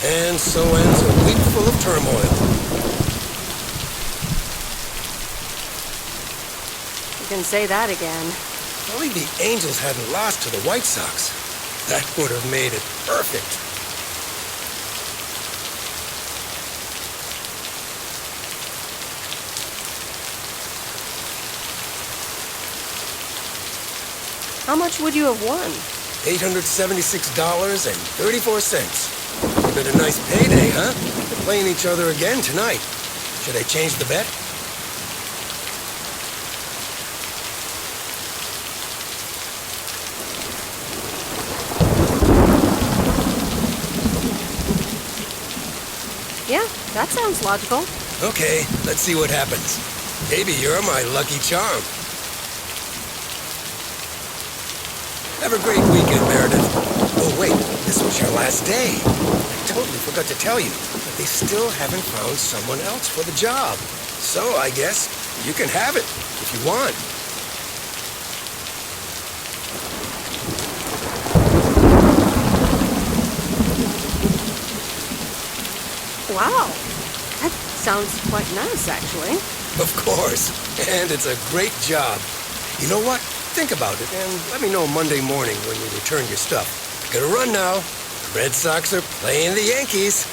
And so ends a week full of turmoil. You can say that again. If only the Angels hadn't lost to the White Sox. That would have made it perfect. How much would you have won? $876.34. Been a nice payday, huh? We're playing each other again tonight. Should I change the bet? Yeah, that sounds logical. Okay, let's see what happens. Maybe you're my lucky charm. Have a great weekend, Meredith. Oh, wait, this was your last day. I totally forgot to tell you, but they still haven't found someone else for the job. So I guess you can have it if you want. Wow, that sounds quite nice, actually. Of course, and it's a great job. You know what? Think about it, and let me know Monday morning when you return your stuff. Gotta run now. The Red Sox are playing the Yankees.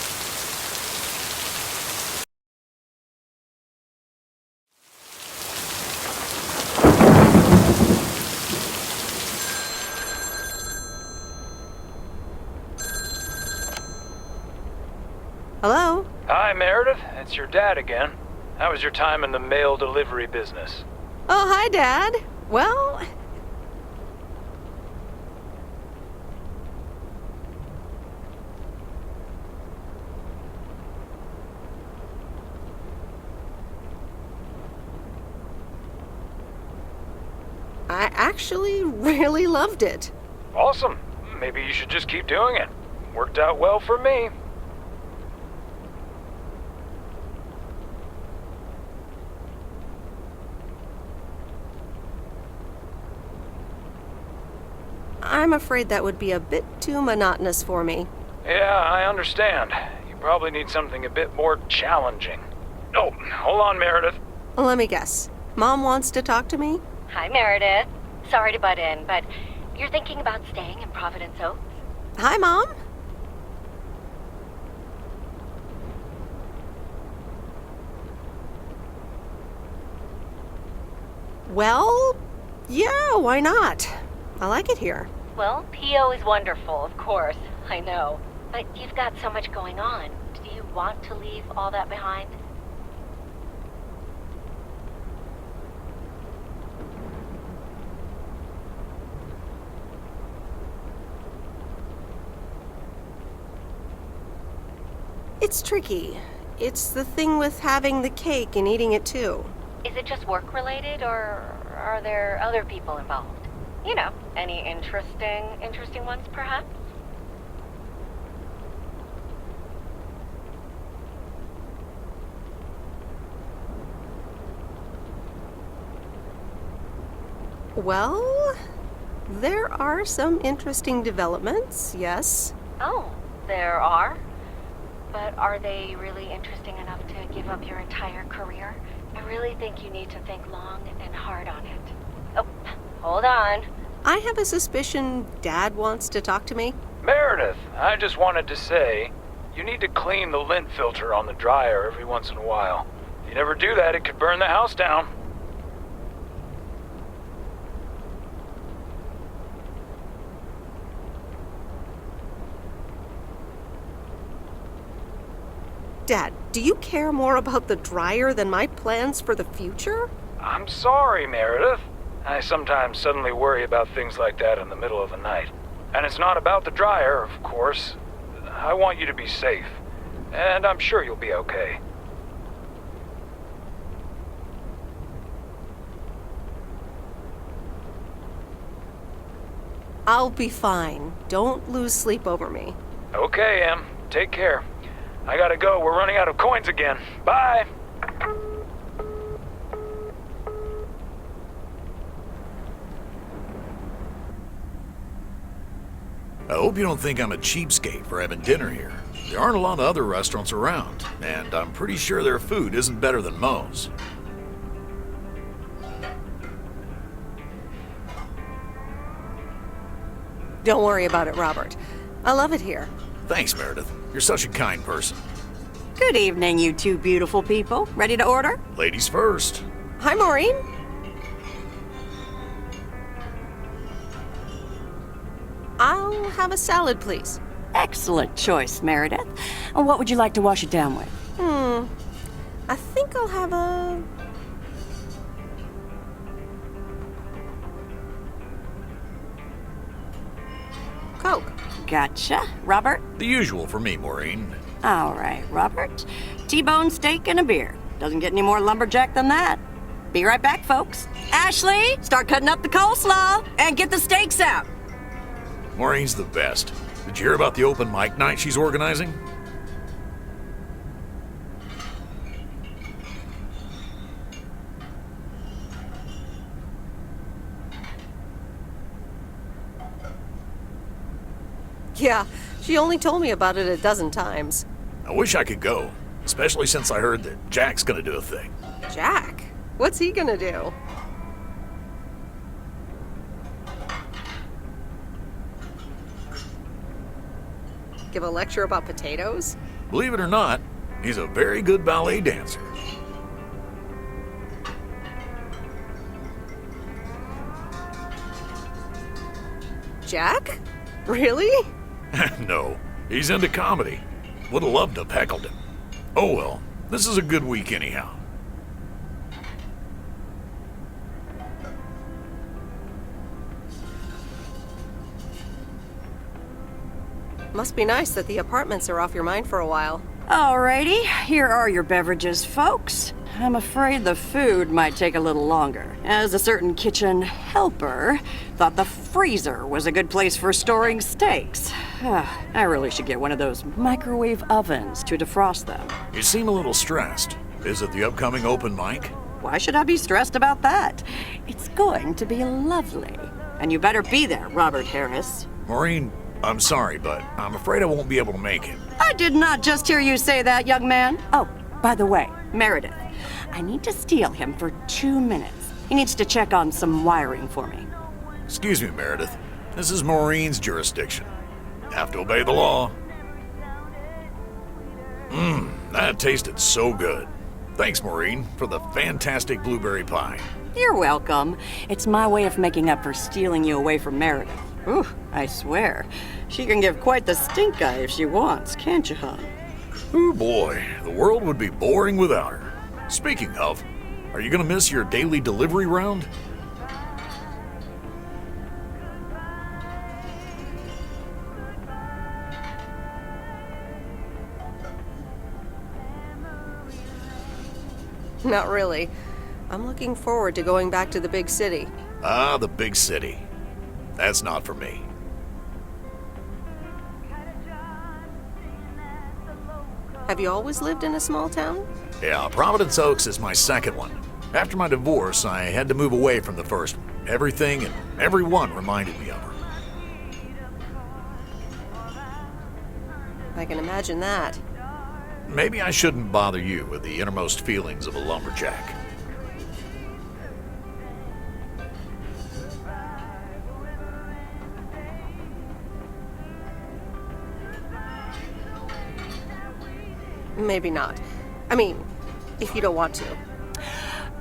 Hello? Hi, Meredith. It's your dad again. How was your time in the mail delivery business? Oh, hi, Dad. Well... I actually really loved it. Awesome. Maybe you should just keep doing it. Worked out well for me. I'm afraid that would be a bit too monotonous for me. Yeah, I understand. You probably need something a bit more challenging. Oh, hold on, Meredith. Let me guess. Mom wants to talk to me? Hi, Meredith. Sorry to butt in, but you're thinking about staying in Providence Oaks? Hi, Mom. Well, yeah, why not? I like it here. Well, PO is wonderful, of course. I know. But you've got so much going on. Do you want to leave all that behind? It's tricky. It's the thing with having the cake and eating it too. Is it just work-related, or are there other people involved? You know, any interesting ones, perhaps? Well, there are some interesting developments, yes. Oh, there are? But are they really interesting enough to give up your entire career? I really think you need to think long and hard on it. Oh, hold on. I have a suspicion Dad wants to talk to me. Meredith, I just wanted to say, you need to clean the lint filter on the dryer every once in a while. If you never do that, it could burn the house down. Dad, do you care more about the dryer than my plans for the future? I'm sorry, Meredith. I sometimes suddenly worry about things like that in the middle of the night. And it's not about the dryer, of course. I want you to be safe. And I'm sure you'll be okay. I'll be fine. Don't lose sleep over me. Okay, Em. Take care. I gotta go. We're running out of coins again. Bye! I hope you don't think I'm a cheapskate for having dinner here. There aren't a lot of other restaurants around, and I'm pretty sure their food isn't better than Moe's. Don't worry about it, Robert. I love it here. Thanks, Meredith. You're such a kind person. Good evening, you two beautiful people. Ready to order? Ladies first. Hi, Maureen. I'll have a salad, please. Excellent choice, Meredith. And what would you like to wash it down with? I think I'll have a... Coke. Gotcha. Robert? The usual for me, Maureen. All right, Robert. T-bone steak and a beer. Doesn't get any more lumberjack than that. Be right back, folks. Ashley, start cutting up the coleslaw and get the steaks out. Maureen's the best. Did you hear about the open mic night she's organizing? Yeah, she only told me about it a dozen times. I wish I could go, especially since I heard that Jack's gonna do a thing. Jack? What's he gonna do? Give a lecture about potatoes? Believe it or not, he's a very good ballet dancer. Jack? Really? No, he's into comedy. Would have loved to have heckled him. Oh well, this is a good week anyhow. Must be nice that the apartments are off your mind for a while. Alrighty, here are your beverages, folks. I'm afraid the food might take a little longer, as a certain kitchen helper thought the freezer was a good place for storing steaks. I really should get one of those microwave ovens to defrost them. You seem a little stressed. Is it the upcoming open mic? Why should I be stressed about that? It's going to be lovely. And you better be there, Robert Harris. Maureen, I'm sorry, but I'm afraid I won't be able to make it. I did not just hear you say that, young man. Oh, by the way, Meredith, I need to steal him for 2 minutes. He needs to check on some wiring for me. Excuse me, Meredith. This is Maureen's jurisdiction. Have to obey the law. That tasted so good. Thanks, Maureen, for the fantastic blueberry pie. You're welcome. It's my way of making up for stealing you away from Meredith. Ooh, I swear. She can give quite the stink eye if she wants, can't you, hon? Oh boy, the world would be boring without her. Speaking of, are you gonna miss your daily delivery round? Not really. I'm looking forward to going back to the big city. Ah, the big city. That's not for me. Have you always lived in a small town? Yeah, Providence Oaks is my second one. After my divorce, I had to move away from the first one. Everything and everyone reminded me of her. I can imagine that. Maybe I shouldn't bother you with the innermost feelings of a lumberjack. Maybe not. I mean, if you don't want to.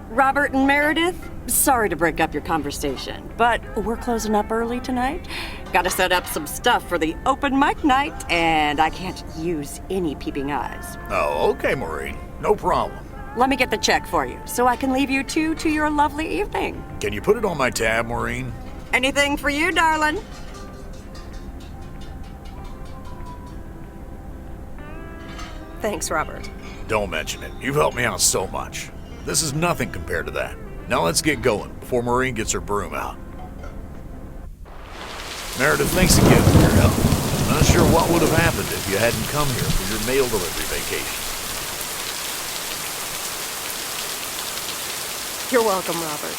Robert and Meredith, sorry to break up your conversation, but we're closing up early tonight. Gotta set up some stuff for the open mic night, and I can't use any peeping eyes. Oh, okay, Maureen. No problem. Let me get the check for you, so I can leave you two to your lovely evening. Can you put it on my tab, Maureen? Anything for you, darling? Thanks, Robert. Don't mention it. You've helped me out so much. This is nothing compared to that. Now let's get going before Maureen gets her broom out. Meredith, thanks again for your help. Not sure what would have happened if you hadn't come here for your mail delivery vacation. You're welcome, Robert.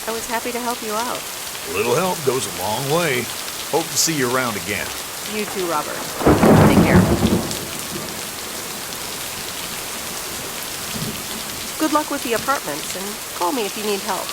I was happy to help you out. A little help goes a long way. Hope to see you around again. You too, Robert. Take care. Good luck with the apartments, and call me if you need help.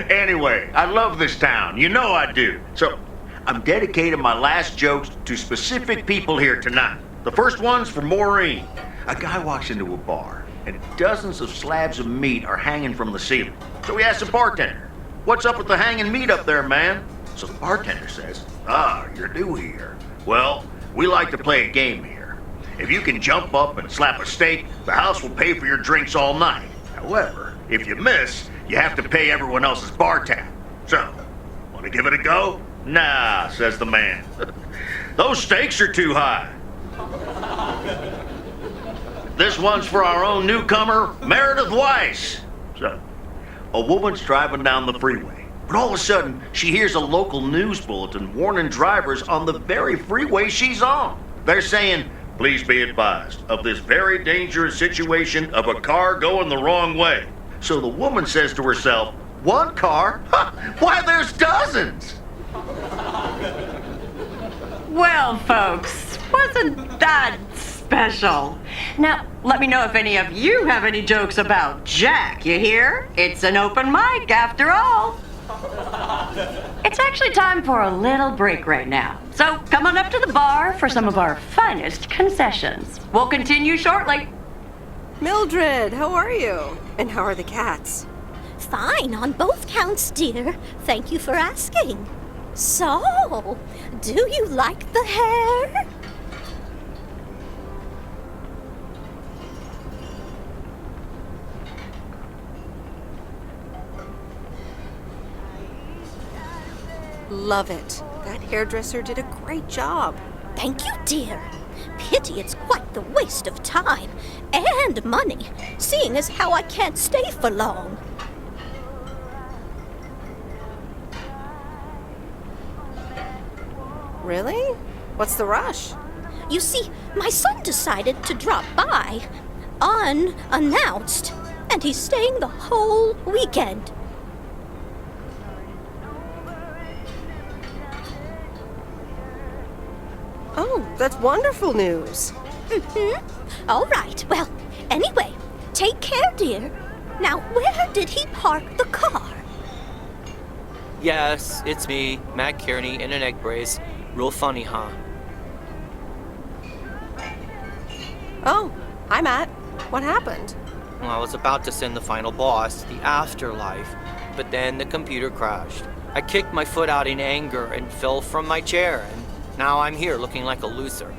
Anyway, I love this town. You know I do. So, I'm dedicating my last jokes to specific people here tonight. The first one's for Maureen. A guy walks into a bar, and dozens of slabs of meat are hanging from the ceiling. So he asks the bartender, "What's up with the hanging meat up there, man?" So the bartender says, "Ah, you're new here. Well, we like to play a game here. If you can jump up and slap a steak, the house will pay for your drinks all night. However, if you miss, you have to pay everyone else's bar tab. So, want to give it a go?" "Nah," says the man. "Those stakes are too high." This one's for our own newcomer, Meredith Weiss. So, a woman's driving down the freeway, but all of a sudden, she hears a local news bulletin warning drivers on the very freeway she's on. They're saying, "Please be advised of this very dangerous situation of a car going the wrong way." So the woman says to herself, "One car? Huh, why, there's dozens!" Well, folks, wasn't that special? Now, let me know if any of you have any jokes about Jack, you hear? It's an open mic after all. It's actually time for a little break right now. So come on up to the bar for some of our finest concessions. We'll continue shortly. Mildred, how are you? And how are the cats? Fine on both counts, dear. Thank you for asking. So, do you like the hair? Love it. That hairdresser did a great job. Thank you, dear. Pity it's quite the waste of time and money, seeing as how I can't stay for long. Really? What's the rush? You see, my son decided to drop by, unannounced, and he's staying the whole weekend. Oh, that's wonderful news. All right, well, anyway, take care, dear. Now, where did he park the car? Yes, it's me, Matt Kearney, in an egg brace. Real funny, huh? Oh, hi, Matt. What happened? Well, I was about to send the final boss, the afterlife, but then the computer crashed. I kicked my foot out in anger and fell from my chair, and now I'm here looking like a loser.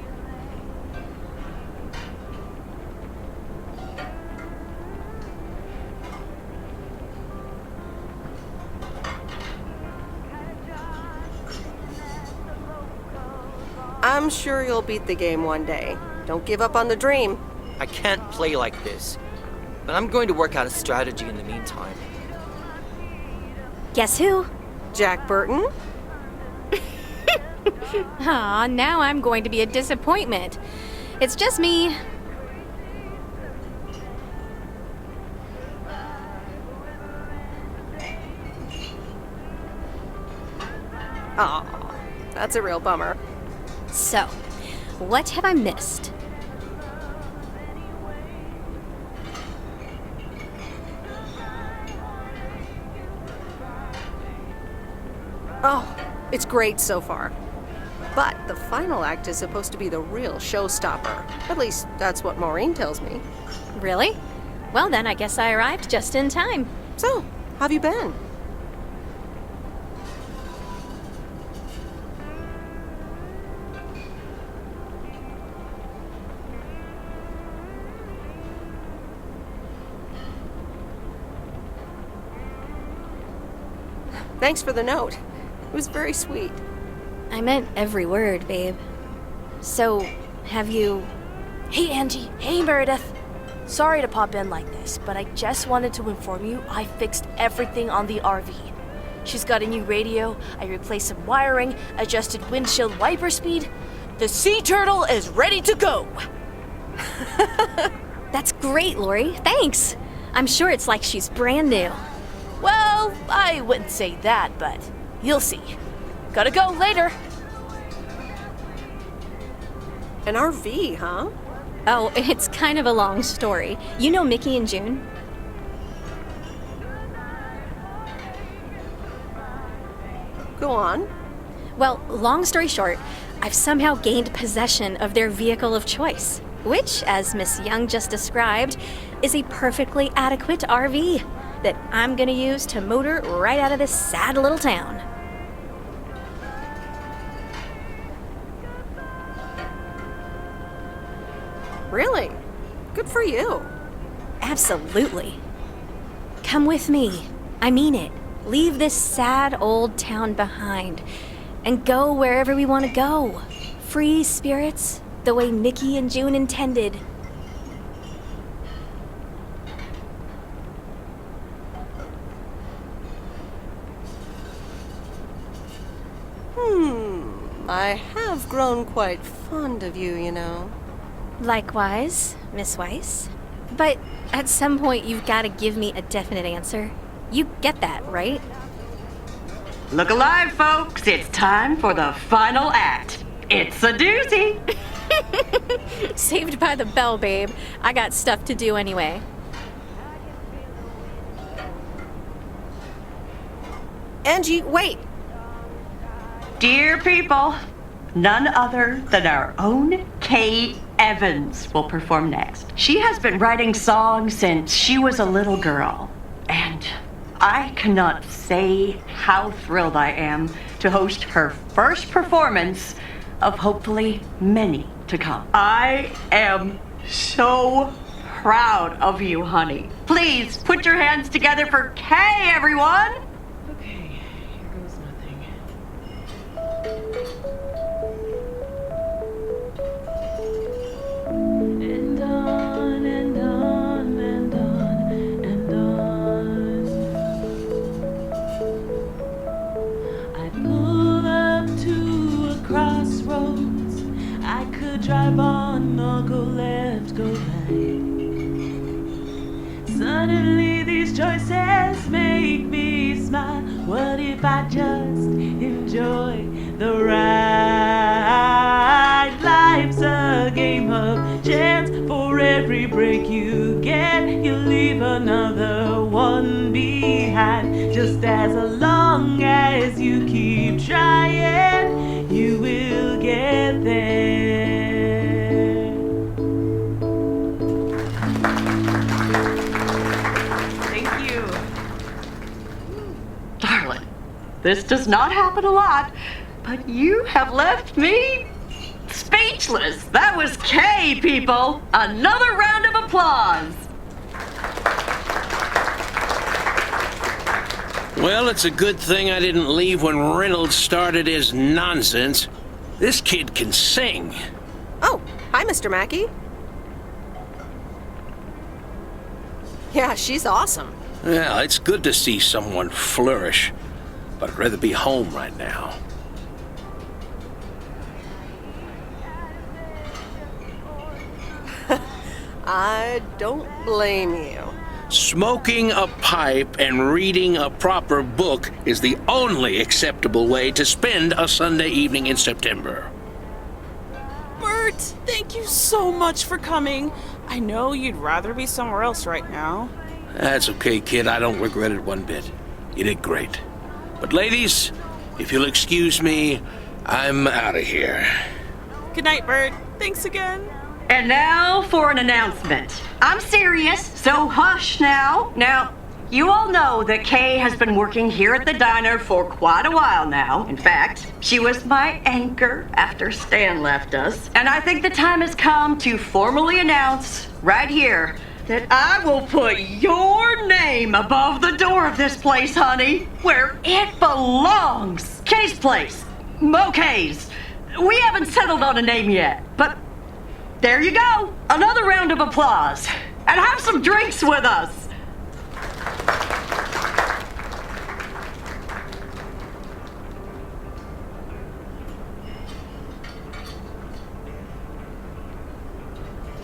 I'm sure you'll beat the game one day. Don't give up on the dream. I can't play like this, but I'm going to work out a strategy in the meantime. Guess who? Jack Burton? Aw, now I'm going to be a disappointment. It's just me. Aw, that's a real bummer. So, what have I missed? Oh, it's great so far. But the final act is supposed to be the real showstopper. At least, that's what Maureen tells me. Really? Well, then I guess I arrived just in time. So, how have you been? Thanks for the note. It was very sweet. I meant every word, babe. So, have you... Hey, Angie. Hey, Meredith. Sorry to pop in like this, but I just wanted to inform you I fixed everything on the RV. She's got a new radio, I replaced some wiring, adjusted windshield wiper speed. The sea turtle is ready to go! That's great, Lori. Thanks. I'm sure it's like she's brand new. Well, I wouldn't say that, but you'll see. Gotta go later. An RV, huh? Oh, it's kind of a long story. You know Mickey and June? Go on. Well, long story short, I've somehow gained possession of their vehicle of choice, which, as Miss Young just described, is a perfectly adequate RV that I'm gonna use to motor right out of this sad little town. Really? Good for you. Absolutely. Come with me. I mean it. Leave this sad old town behind and go wherever we want to go. Free spirits, the way Mickey and June intended. I have grown quite fond of you, you know. Likewise, Miss Weiss. But at some point, you've got to give me a definite answer. You get that, right? Look alive, folks. It's time for the final act. It's a doozy. Saved by the bell, babe. I got stuff to do anyway. Angie, wait! Dear people, none other than our own Kay Evans will perform next. She has been writing songs since she was a little girl, and I cannot say how thrilled I am to host her first performance of hopefully many to come. I am so proud of you, honey. Please put your hands together for Kay, everyone! Okay, here goes nothing. And on and on and on and on. I pull up to a crossroads. I could drive on or go left, go right. Suddenly these choices make me smile. What if I just enjoy the ride? Life's a game of chance. For every break you get, you leave another one behind. Just as long as you keep trying, you will get there. Thank you. Darling, this does not happen a lot, but you have left me speechless. That was Kay, people. Another round of applause. Well, it's a good thing I didn't leave when Reynolds started his nonsense. This kid can sing. Oh, hi, Mr. Mackey. Yeah, she's awesome. Well, it's good to see someone flourish, but I'd rather be home right now. I don't blame you. Smoking a pipe and reading a proper book is the only acceptable way to spend a Sunday evening in September. Bert, thank you so much for coming. I know you'd rather be somewhere else right now. That's okay, kid. I don't regret it one bit. You did great. But ladies, If you'll excuse me, I'm out of here. Good night, Bird. Thanks again. And now for an announcement. I'm serious, so hush now. Now, you all know that Kay has been working here at the diner for quite a while now. In fact, she was my anchor after Stan left us. And I think the time has come to formally announce right here that I will put your name above the door of this place, honey, where it belongs. Kay's Place. Mo Kay's. We haven't settled on a name yet, but there you go. Another round of applause. And have some drinks with us.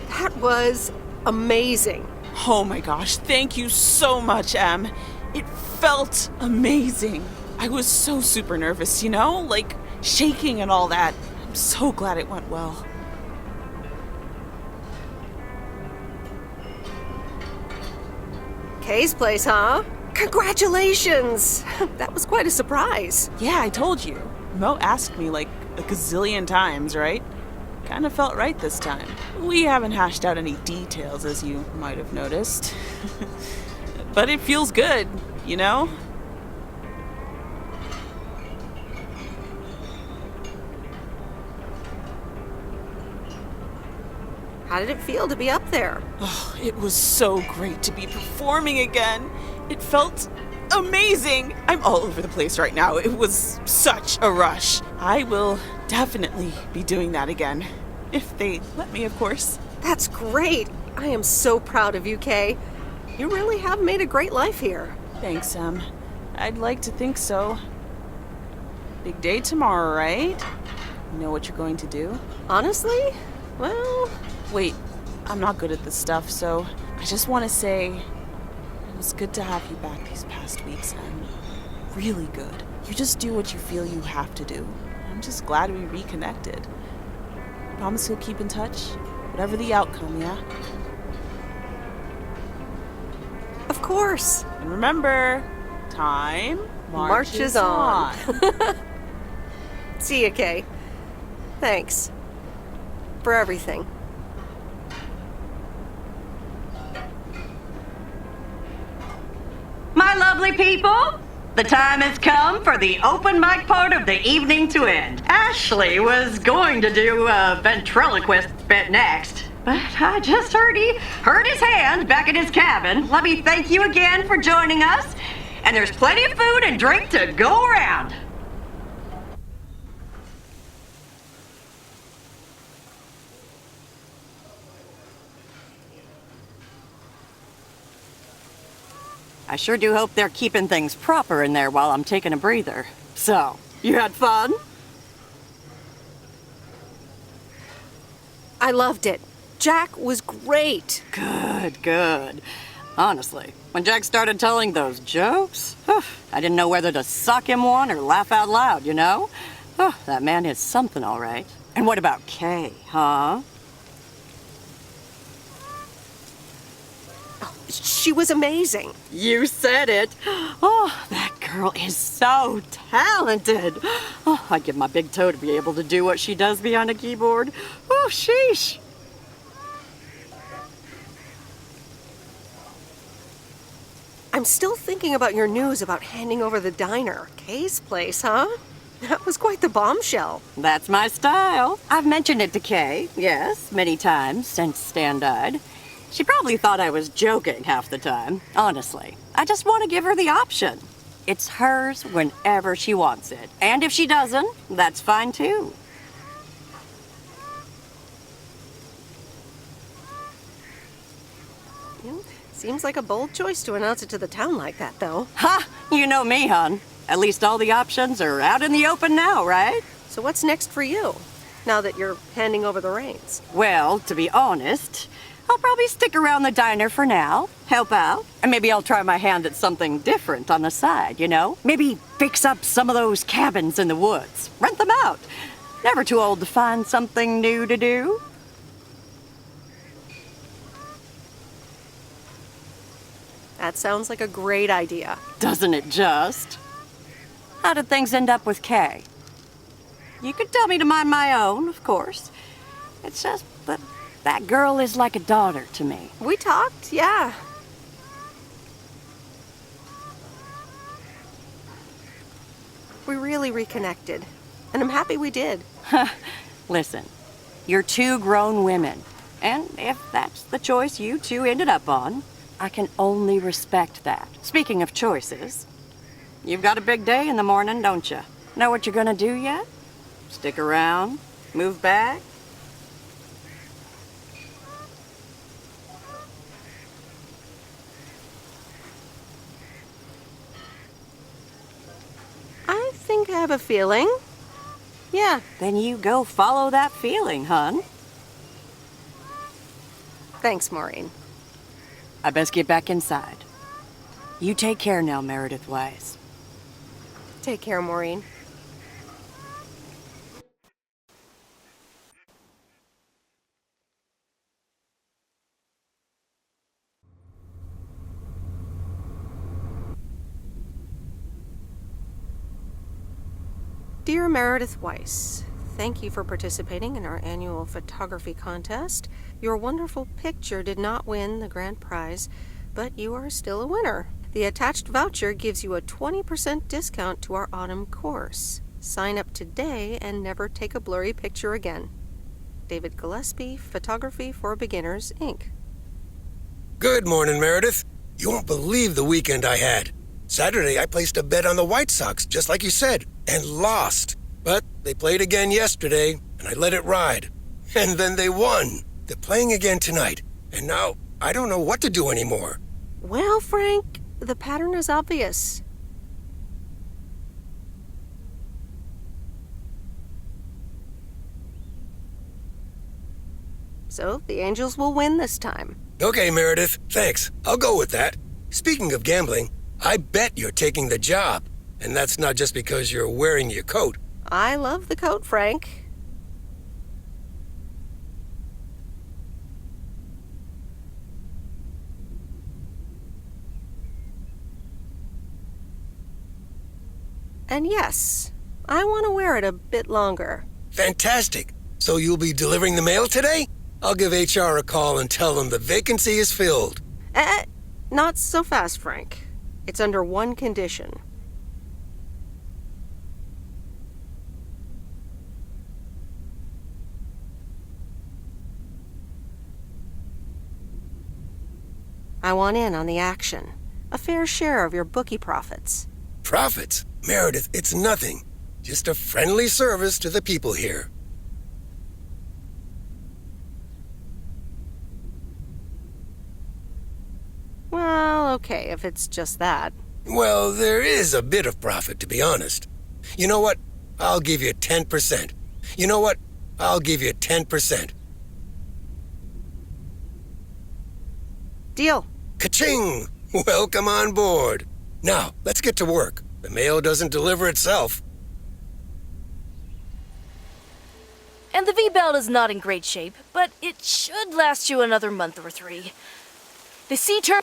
That was amazing. Oh my gosh, thank you so much, Em. It felt amazing. I was so super nervous, you know? Like, shaking and all that. I'm so glad it went well. Kay's Place, huh? Congratulations! That was quite a surprise. Yeah, I told you. Mo asked me like a gazillion times, right? Kind of felt right this time. We haven't hashed out any details, as you might have noticed. But it feels good, you know? How did it feel to be up there? Oh, it was so great to be performing again. It felt amazing. I'm all over the place right now. It was such a rush. I will definitely be doing that again. If they let me, of course. That's great. I am so proud of you, Kay. You really have made a great life here. Thanks, Em. I'd like to think so. Big day tomorrow, right? You know what you're going to do? Honestly? Well... Wait, I'm not good at this stuff, so I just want to say it was good to have you back these past weeks, Em. Really good. You just do what you feel you have to do. I'm just glad we reconnected. Promise you'll keep in touch, whatever the outcome, yeah? Of course. And remember, time marches on. See ya, Kay. Thanks. For everything. My lovely people, the time has come for the open mic part of the evening to end. Ashley was going to do a ventriloquist bit next, but I just heard he hurt his hand back in his cabin. Let me thank you again for joining us, and there's plenty of food and drink to go around. I sure do hope they're keeping things proper in there while I'm taking a breather. So, you had fun? I loved it. Jack was great. Good, good. Honestly, when Jack started telling those jokes, I didn't know whether to suck him one or laugh out loud, you know? That man is something, all right. And what about Kay, huh? She was amazing. You said it. Oh, that girl is so talented. Oh, I'd give my big toe to be able to do what she does behind a keyboard. Oh, sheesh. I'm still thinking about your news about handing over the diner. Kay's Place, huh? That was quite the bombshell. That's my style. I've mentioned it to Kay, yes, many times since Stan died. She probably thought I was joking half the time, honestly. I just want to give her the option. It's hers whenever she wants it. And if she doesn't, that's fine too. Seems like a bold choice to announce it to the town like that, though. Ha! You know me, hon. At least all the options are out in the open now, right? So what's next for you, now that you're handing over the reins? Well, to be honest, I'll probably stick around the diner for now, help out, and maybe I'll try my hand at something different on the side, you know? Maybe fix up some of those cabins in the woods, rent them out. Never too old to find something new to do. That sounds like a great idea. Doesn't it just? How did things end up with Kay? You could tell me to mind my own, of course. It's just that that girl is like a daughter to me. We talked, yeah. We really reconnected, and I'm happy we did. Listen, you're two grown women, and if that's the choice you two ended up on, I can only respect that. Speaking of choices, you've got a big day in the morning, don't you? Know what you're gonna do yet? Stick around? Move back? I think I have a feeling. Yeah. Then you go follow that feeling, hun. Thanks, Maureen. I best get back inside. You take care now, Meredith Wise. Take care, Maureen. Dear Meredith Weiss, thank you for participating in our annual photography contest. Your wonderful picture did not win the grand prize, but you are still a winner. The attached voucher gives you a 20% discount to our autumn course. Sign up today and never take a blurry picture again. David Gillespie, Photography for Beginners, Inc. Good morning, Meredith. You won't believe the weekend I had. Saturday, I placed a bet on the White Sox, just like you said, and lost. But they played again yesterday, and I let it ride. And then they won. They're playing again tonight, and now I don't know what to do anymore. Well, Frank, the pattern is obvious. So, the Angels will win this time. Okay, Meredith, thanks. I'll go with that. Speaking of gambling, I bet you're taking the job. And that's not just because you're wearing your coat. I love the coat, Frank. And yes, I want to wear it a bit longer. Fantastic. So you'll be delivering the mail today? I'll give HR a call and tell them the vacancy is filled. Not so fast, Frank. It's under one condition. I want in on the action. A fair share of your bookie profits. Profits? Meredith, it's nothing. Just a friendly service to the people here. Well, okay, if it's just that. Well, there is a bit of profit, to be honest. You know what? I'll give you 10%. You know what? I'll give you 10%. Deal. Ka-ching! Welcome on board. Now, let's get to work. The mail doesn't deliver itself. And the V-belt is not in great shape, but it should last you another month or 3. The C-turn...